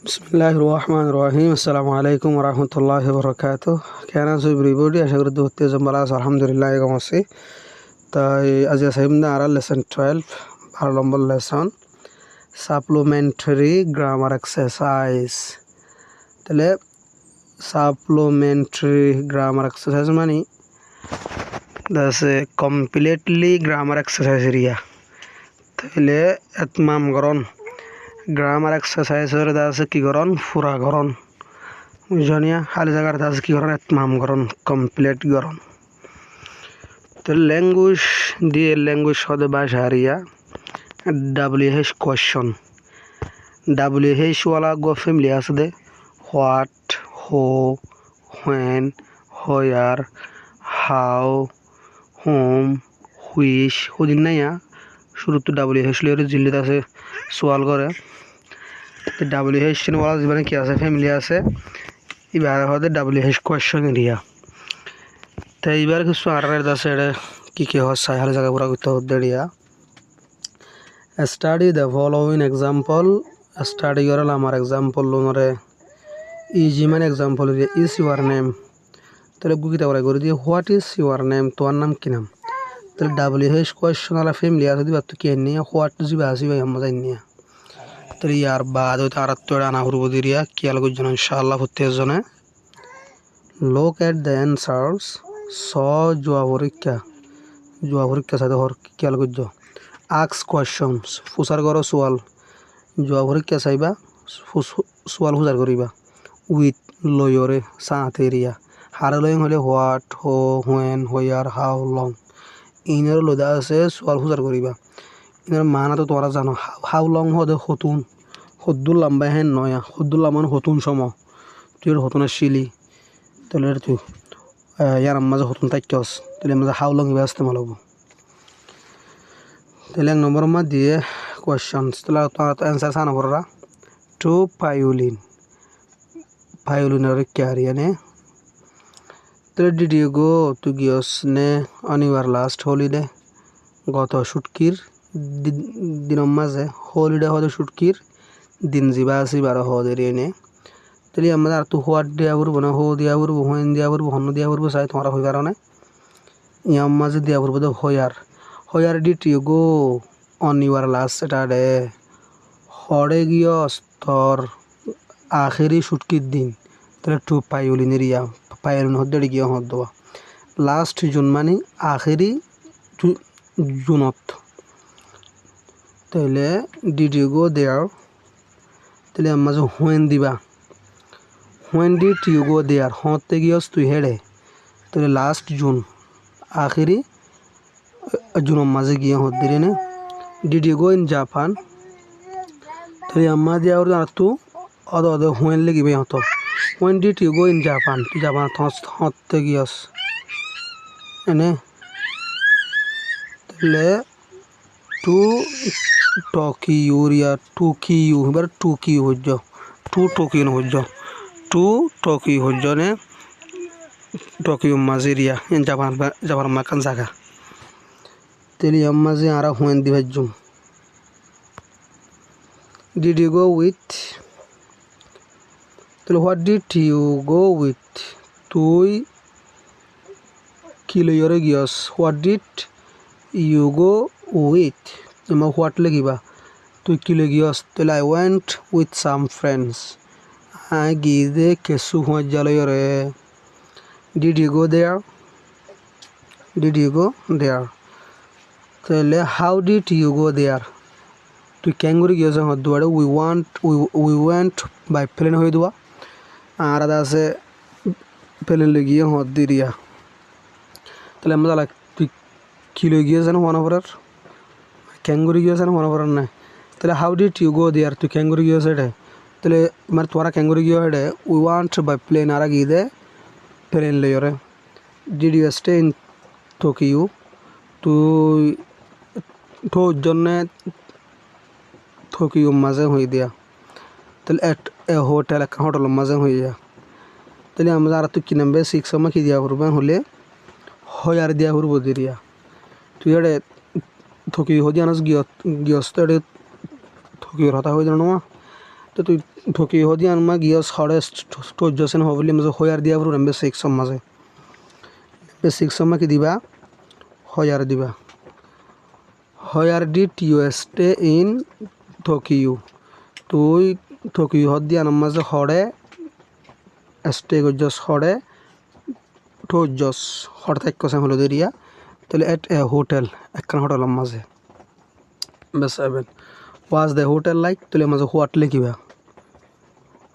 বিসমিল্লাহির রহমানির রহিম। আসসালামু আলাইকুম ওয়া রাহমাতুল্লাহি ওয়া বারাকাতুহু। কেন আছো এভরিবডি? আশা করি দুঃখতে জম্বালা আছে, আলহামদুলিল্লাহ এরকম আছি। তাই আজ সাইমনা আর লেসন 12 12 নম্বর লেসন সাপ্লিমেন্টারি গ্রামার এক্সারসাইজ। তাহলে সাপ্লিমেন্টারি গ্রামার এক্সারসাইজ মানে that's a completely grammar exercise area. তাহলে এতমাম গরন গ্রামার এক্সারসাইজের দাস কি করন পুরা করন বুঝনিয়া খালি জায়গার দাস কি করন এতমাম করন কমপ্লিট করন। তো ল্যাঙ্গুয়েজ দিয়ে ল্যাঙ্গুয়েজ শব্দ ভাষা হারিয়া WH কোয়েশ্চন WH ওয়ালা গো ফ্যামিলি আছে দে what who when where how whom which হুদিন নাইয়া শুরু তো WH লিয়ে জিল্লিত আছে সোয়াল করে WH ওয়ালা জীবনে কি আছে ফ্যামিলি আছে এবার হতে WH কোয়েশ্চন এরিয়া। তো এইবার কিছু আর আছে কি হয় সাইহার জায়গা পুরা করতে হতে area. Study the following example study করল আমার এক্সাম্পল লোনরে ইজি মানে example area is your name. তাহলে গুকিতা বলে করে দিয়ে হোয়াট ইজ ইউর নেম, তোমার নাম কি নাম। তাহলে WH কোয়েশ্চন আলা ফ্যামিলি আছে দিবা তো কি নিয়ে হোয়াট জিবা আসিবা আমরা নিয়ে। তাহলে ইয়ার বাদ হইতে আর তো আনা হরব দিরিয়া কিয়াল গুজন ইনশাআল্লাহ প্রত্যেকজনে লোক এট দ্য অ্যান্সার্স স জুয়া পরীক্ষা সাথে হর কিয়াল গুজ আক্স কোয়েশ্চনস ফুসার করো সোয়াল জুয়া পরীক্ষা চাইবা সোয়াল ফুসার করিবা উইথ লয়রে সাথ এরিয়া হার লয়ং হলে what who when where how long ইনের লদা আছে সোয়াল ফুসার করিবা। ইনের মানা তো তোমরা জানো হাউ লং হদে হতুন হদ্দুল লম্বা হেন নয়া হদ্দুল লামান হতুন সম তুই হতুনের শিলি তাহলে তুই ইয়ার মাঝে হতুন তাইকস তাহলে মাঝে হাউ লং ইবা ইস্তেমাল হবো। তাহলে এক নম্বর মা দিয়ে কোয়েশ্চনস তাহলে তোমার অ্যান্সার সানা পড়রা টু পায়োলিনের ক্যারিয়ানে। তাহলে ডিড ইউ গো টু গিয়স নে অন ইউর লাস্ট হলিডে গত ছুটকির দিনের মাঝে হলিডে হতে ছুটকির দিন যাবা আসি বারো হদের এনে। তাহলে আমরা আর তো হোয়াট দিয়া পড়বো না হো দিয়া পড়বো হোয়েন দিয়া পড়বো হন্য দিয়া পড়বো চাই তোমরা হই কারণে ইয়ার মাঝে দিয়া পড়বো তো where did you go on your last Saturday হরে গিয়স তোর আখেরি ছুটকির দিন। তাহলে টু পায়োলিনের ইয়া পায়োলিন হদ্দে গিয়ে হদ দেওয়া লাস্ট জুন মানে আখেরি জুনত। তাহলে ডিড ইউ গো দেয়ার তাহলে আমার যে হোয়েন দিবা হোয়েন ডিড ইউ গো দেয়ার হতে গিয়স তুই হেডে তাহলে লাস্ট জুন আখেরি জুনের মাঝে গিয়ে হদ দিলে নে। Did you go in Japan তাহলে আমার দিয়া আর তু অদ হোয়েন লেগিবে হতো when did you go in Japan তুই জাপান হতে গিয়স এনে। তাহলে টু টোকিও টোকিও এবার টোকিও হজ্জ টু টোকিও হজ্জ টু টোকিও হজ্জ নে টোকিও মাঝেরিয়া জাপান মাকান জায়গা। তাহলে মাঝে আর হুয়েন দি ভাজ্যুম ডিড ইউ গো উইথ তাহলে what did you go with তুই কি লইরে গিয়স what did you go with এমা হোয়াট লেগিবা তুই কি লেগিয়স তাহলে I went with some friends I গিয়ে কেসু হুঁয়া জালরে। ডিড ইউ গো দেয়ার তাহলে how did you go there তুই ক্যাঙ্গুরি গিয়েছ হদ দুয়ারে উই ওয়েন্ট বাই প্লেন হয়ে দেওয়া আর আদা আছে প্লেন গিয়ে হদ দিরিয়া। তাহলে আমরা তুই কিলো গিয়েছেন মনে করার ক্যাঙ্গুরি গিয়েছেন মনে করার নাই। তাহলে how did you go there তুই ক্যাঙ্গুরি গিয়েছে এটা তাহলে মানে তোরা ক্যাঙ্গুরি গিয়ে হেডে উই ওয়ান্ট বাই প্লেন আর গিয়ে দে প্লেন লইরে। Did you stay in Tokyo তুই তোর জন্যে টোকিও মাঝে হয়ে দিয়া তাহলে হোটেলের মাঝে হয়ে যা। তাহলে আমরা আর তুই কি নামবে 6 সময় কি দিয়া করবেন হলে হয়ার দিয়া করব দিরিয়া তুই এড়ে থকি হদি আনস গিয়স্ত এড়ে থকিওর হতা হয়ে জানো তো তুই ঠকি হদি আনমা গিয়স হরে স্টোজসেন হবলি মাঝে হয়ার দিয়া পুরো নেমবে 6 মাঝে নেমবে 6 মা কি দিবা হয়ার দিবা হয়ার did you stay in Tokyo তুই টোকিও হদি আনম মাঝে হরে স্টে গজস হরে টোজস হরে থাক কসেন হলো দেরিয়া তাহলে এট এ হোটেল একখান হোটেলের মাঝে বেশ 7 ওয়াজ দ্য হোটেল লাইক তাহলে মাঝে হোয়াট লিখিবা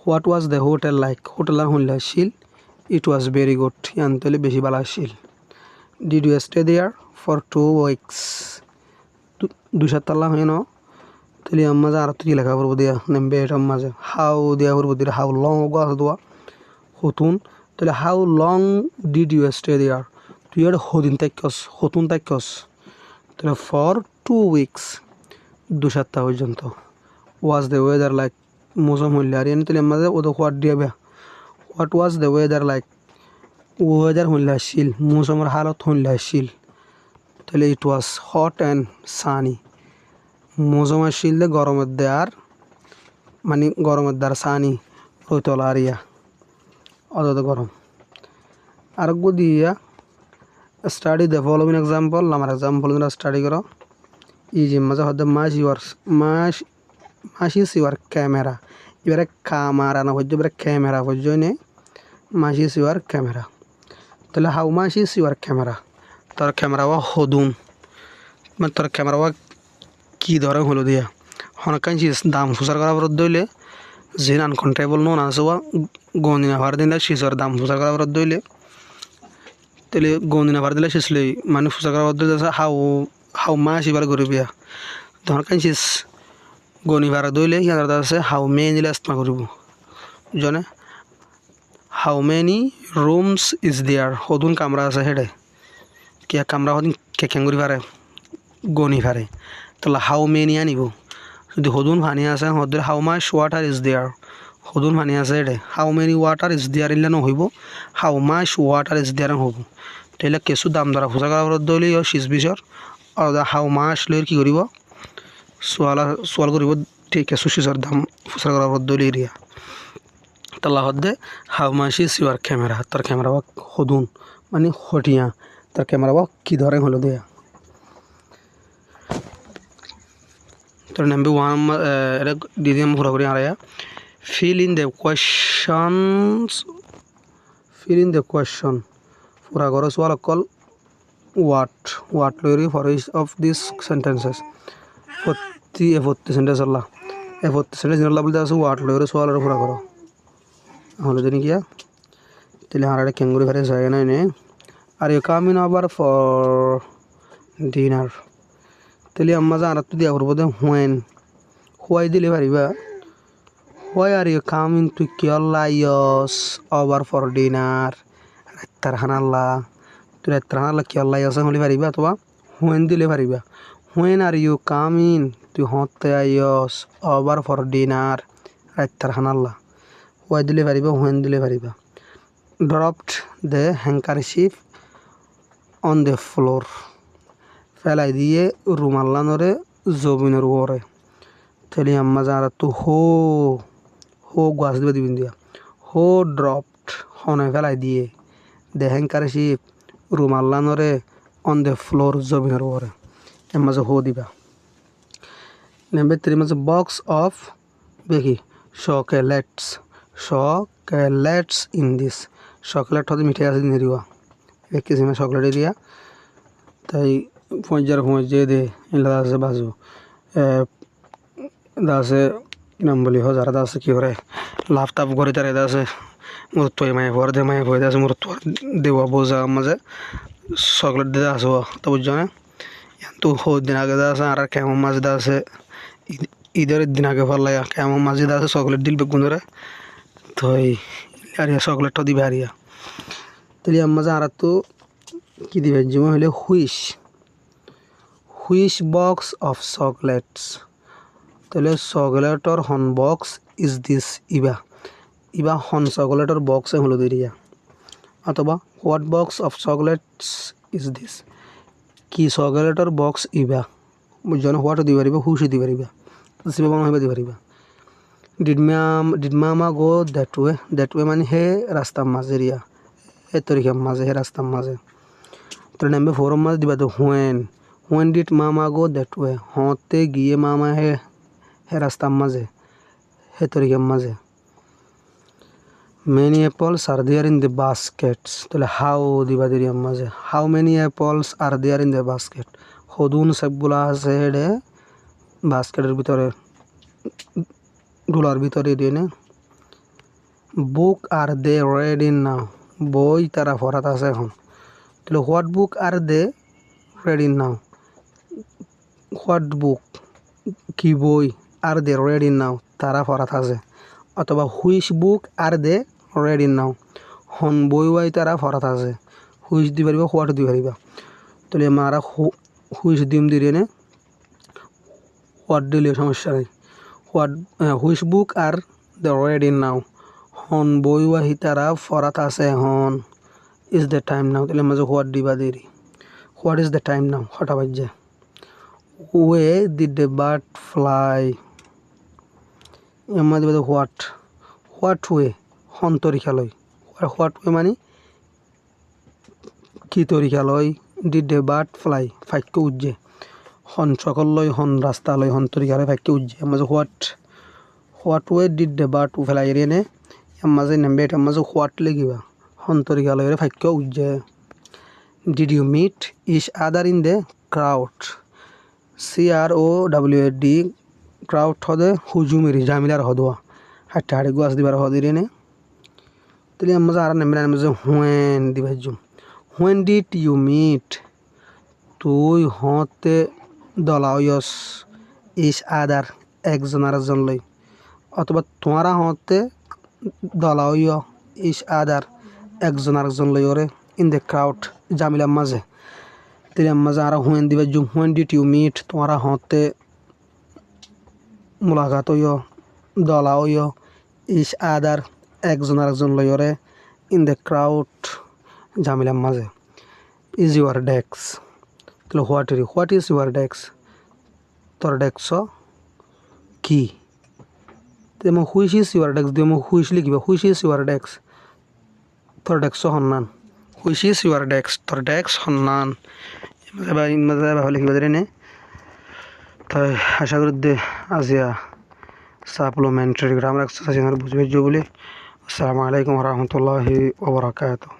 what was the hotel like হোটেলার হইল শিল ইট ওয়াজ ভেরি গুড ইয়ান তাহলে বেশি ভালো শিল did you stay there for 2 weeks 2 সপ্তাহ হয় ন তাহলে মাঝে আর তুই লেখা করবো দিয়া নেমবে এটার মাঝে হাউ দিয়া করবো দিয়া হাউ লং গাছ দোয়া হতুন তাহলে how long did you stay there তুই এটা হদিন তাইকস হতুন তাইকস তাহলে ফর 2 উইকস 2 সপ্তাহ পর্যন্ত ওয়াজ দ্য ওয়েদার লাইক মৌসুম হইলে আর এনে তাহলে মাঝে ওদের হোয়াট দিয়াবে what was the weather like weather হইলে আসছিল মৌসুমের হালত হইলে আসছিল তাহলে it was hot and sunny মৌসুম আসছিল গরমের দেয়ার মানে গরমের দ্বার সানি রইতলা আর ইয়া অত গরম আর দিয়া স্টাডি দ্য ফলোইং এক্সাম্পল আমার এক্সাম্পল স্টাডি করো ইজি মাঝে হতে মাস ইস ইউর ক্যামেরা এবারে কামারা না হচ্ছে এবারে ক্যামেরা হচ্ছে নে মাস ইস ইউর ক্যামেরা তাহলে how much is your camera তোর ক্যামেরা ওয়া হদুন মানে তোর ক্যামেরা ওয়া কী ধরে হলো দিয়া হনকাঞ্চি দাম ফুসার করা বরদ দইলে যেন আনকন্ট্রেবল নোন আছে ওয়া গন্দিনা ভার দিন শিশর দাম ফুসার করা বরদ দইলে তাহলে গন্দিনা ভার দিলে শিশলে মানে ফুসার করা বরদ দিলে হাউ মাস এবার করবিয়া তখন কাঞ্চিস গণিবার দইলে ইয়ার আছে হাউ মেনি দিলে আস্তমা করব জনে how many rooms is there হদুন কামরা আছে হেডে কিয়া কামরা হদিন কেকেং করি পারে গণি পারে তাহলে হাউ মেনি আনিব যদি হদুন পানি আছে হদের how much water is there হদুন পানি আছে হেডে how many water is there ইলে নহইব how much water is there হব তাহলে কেঁচু দাম ধরা ফুচা করা দইলে শীষ বিচর আর হাউ মাস লৈ কি কৰিব সোয়াল কৰিব ঠিক কেঁচু শীষর দাম ফুচা করা দইলে এরিয়া তাল্লা হদে how much is your camera তার ক্যামেরা বা হদুন মানে হটিয়া তার ক্যামেরা বা কি ধরে হলো দেয়া তোর নামবে ওয়ান এটা দিদি আমি ঘোরাঘুরি আড়াইয়া fill in the question পুরা করো সোয়াল কল what লইরি for each of these sentences 40 sentence আল্লাহ 40 সেন্টেন্স আল্লাহ বলতে আছে what লইরি সোয়াল আর পুরা করো হলো জানি কিয়া তাহলে আর একটা ক্যাঙ্গুরি ঘরে যায় না নে are you coming over for dinner তাহলে আম্মা যা আর তো দিয়া করবো দে হোয়াই দিলে পারিবা Why are you coming to Kyollayos over for dinner? Tarhanalla. To Tarhanalla Kyollayos only variba to when delivery. When are you coming to Hotayos over for dinner? Tarhanalla. Why delivery? When delivery? Dropped the handkerchief on the floor. Fell idea Rumalanore Zobinor Wore. Tell him Mazara to ho গাছ দিবে দিবেন দিয়া হো dropped হনে ফেলাই দিয়ে দে হ্যাঙ্কারশিপ রুমাল্লানরে on the floor জমিনের উপরে এর মাঝে হো দিবা নাম্বার 3 মাঝে বক্স অফ দেখি চকলেটস ইন দিস চকলেট হতে মিঠাই আছে দিনে দিবা এক কিসিমে চকলেট দিয়া তাই পঞ্জার দে এলা আছে বাজু দাসে নাম বলি যারা আছে কি করে লাভ তাপ করে তারা আছে মোর তো মায়ে ভর দে মায়ে ভয় আছে মোর তো দেওয়া বোঝা মাঝে চকলেট দিয়ে আসব তো বুঝছো না তো দিন আগে আছে আর কেমন মাছ দা আছে ঈদের দিন আগে ফেললাই কেমন মাছ দা আছে চকলেট দিল বেগুন ধরে তো আর চকলেটটা দিবে হারিয়া তাহলে মাঝে আর তো কি দিবে যেমন হলে হুইশ বক্স অফ চকলেটস তাহলে চকলেটর হন বক্স ইজ দিস ইবা হন চকলেটর বক্স হলো দিরিয়া অথবা what box of chocolates is this কি চকলেটর বক্স ইবা বুঝছো না হোয়াটও দিব পারিবা হুশও দিব পারিবা সিবা বাংলা হইবা দিব পারিবা Did mama go that way? That way মানে হে রাস্তার মাঝে রিয়া এ তরিকার মাঝে হে রাস্তার মাঝে। তো নাম্বার 4 এর মাঝে দিবা তো when did mama go that way? হতে গিয়ে মামা হে রাস্তার মাঝে হে তরিকার মাঝে। many apples are there in the baskets, তাহলে how দিবা দিরিয়ার মাঝে how many apples are there in the basket? হদুন সবগুলা আছে হেডে বাস্কেটের ভিতরে ডোলার ভিতরে দিয়ে নে। বুক আর দে রেডি নাও, বই তারা পড়াত আছে এখন। তাহলে what book are they ready now, what book কি বই আর দে রেডি নাও তারা পড়াত আছে। অথবা which book are they ready now, হন বই ওয়াই তারা পড়াত আছে। হুইচ দি পারিবা হোয়াট দি পারিবা। তাহলে মারা হুইচ দিম দিয়ে নে, হোয়াট দিলে সমস্যা নেই। Which book are the ready now, হন বই ওয়াহি তারা পড়াত আছে এখন। ইজ দ্য টাইম নাও, তাহলে মাঝে হোয়াট দিবা দেরি। হোয়াট ইজ দ্য টাইম নাও, হঠাৎ বাজছে। Way did the bird fly, এর দিবা হোয়াট ওয়ে হন তরিকা লয়। হোয়াট ওয়ে মানে কি তরিকা লয়। ডিড দ্য বার্ড ফ্লাই ফাইক্য উজ্জে, হন সকল লয় হন রাস্তা লয় হন তরিকা লয় ফাইক্য উজ্জে। মাঝে what way did the bird fly এরিয়ে নে মাঝে নেমবে এটার মাঝে হোয়াট লেগিবা হন তরিকা লয় ফাইক্য উজ্জে। Did you meet each other in the crowd, CROWD crowd হদে হুজুমিরি জামিলার হদোয়া হাঁটতে হাঁটে গুয়াস দিবার হদিরে নে। তাহলে মাঝে আর নেমবে মাঝে হোয়েন দিবা হোয়েন ডিড ইউ মিট, তুই হতে দলায়স ইস আদার একজন আরেকজন লই। অথবা তোমারা হতে দলায় ইস আদার একজন আরেকজন লই ওরে ইন দ্য ক্রাউড জামিলার মাঝে। তাহলে মাঝে আর হোয়েন দিবা হোয়েন ডিড ইউ মিট তোমারা হতে মুলাকাত হইয় দলায় ইস আদার একজন আরেকজন লই ওরে ইন দ্য ক্রাউড জামিলার মাঝে। ইজ ইউর ডেস্ক, তাহলে হোয়াট ইজ ইউর ডেস্ক, তোর ডেস্ক কি। তেমন হুইচ ইজ ইউর ডেস্ক দিয়ে হুইচ লিখিবা হুইচ ইজ ইউর ডেস্ক, তোর ডেস্ক সন্নান। হুইচ ইজ ইউর ডেস্ক, তোর ডেস্ক সন্নান মাঝে ভাবে লিখিবা ধরে নে। তাই আশা করি দে আজিয়া সাপ্লিমেন্টারি গ্রামার এক্সারসাইজ বুঝবে বলে। আসসালামু আলাইকুম রহমতুল্লাহি ওয়া বারাকাতুহু।